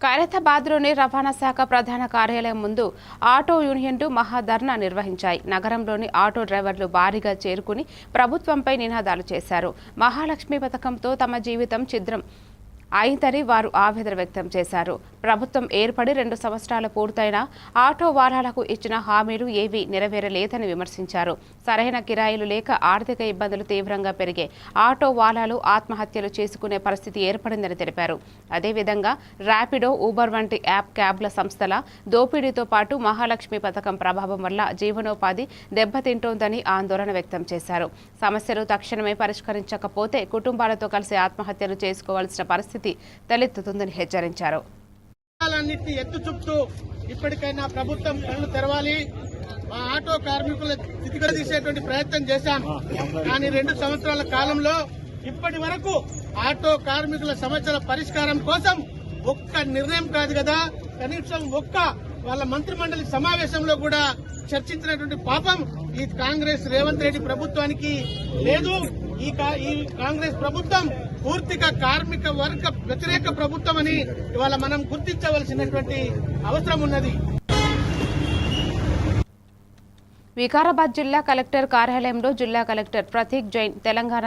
ఖైరతాబాద్లోని రవాణా శాఖ ప్రధాన కార్యాలయం ముందు ఆటో యూనియన్లు మహాధర్నా నిర్వహించాయి. నగరంలోని ఆటో డ్రైవర్లు భారీగా చేరుకుని ప్రభుత్వంపై నినాదాలు చేశారు. మహాలక్ష్మి పథకంతో తమ జీవితం ఛిద్రం అయిందని వారు ఆవేదన వ్యక్తం చేశారు. ప్రభుత్వం ఏర్పడి 2 సంవత్సరాలు పూర్తయినా ఆటో వాహనాలకు ఇచ్చిన హామీలు ఏవీ నెరవేరలేదని విమర్శించారు. సరైన కిరాయిలు లేక ఆర్థిక ఇబ్బందులు తీవ్రంగా పెరిగే ఆటో వాహనాలు ఆత్మహత్యలు చేసుకునే పరిస్థితి ఏర్పడిందని తెలిపారు. అదేవిధంగా ర్యాపిడో, ఊబర్ వంటి యాప్ క్యాబ్ల సంస్థల దోపిడీతో పాటు మహాలక్ష్మి పథకం ప్రభావం వల్ల జీవనోపాధి దెబ్బతింటోందని ఆందోళన వ్యక్తం చేశారు. సమస్యలు తక్షణమే పరిష్కరించకపోతే కుటుంబాలతో కలిసి ఆత్మహత్యలు చేసుకోవాల్సిన పరిస్థితి తలెత్తుతుందని హెచ్చరించారు. ఎత్తు చుట్టూ ఇప్పటికైనా ప్రభుత్వం కళ్ళు తెరవాలి. మా ఆటో కార్మికుల స్థితిగతి తీసేటువంటి ప్రయత్నం చేశాం. కానీ 2 సంవత్సరాల కాలంలో ఇప్పటి వరకు ఆటో కార్మికుల సమస్యల పరిష్కారం కోసం ఒక్క నిర్ణయం కాదు కదా, కనీసం వాళ్ళ మంత్రిమండలి సమావేశంలో కూడా చర్చించినటువంటి పాపం ఈ కాంగ్రెస్ రేవంత్ రెడ్డి ప్రభుత్వానికి లేదు. ఈ కాంగ్రెస్ ప్రభుత్వం పూర్తిగా కార్మిక వర్గ వ్యతిరేక ప్రభుత్వం అని ఇవాళ మనం గుర్తించవలసినటువంటి అవసరం ఉన్నది. వికారాబాద్ జిల్లా కలెక్టర్ కార్యాలయంలో జిల్లా కలెక్టర్ ప్రతీక్ జైన్ తెలంగాణ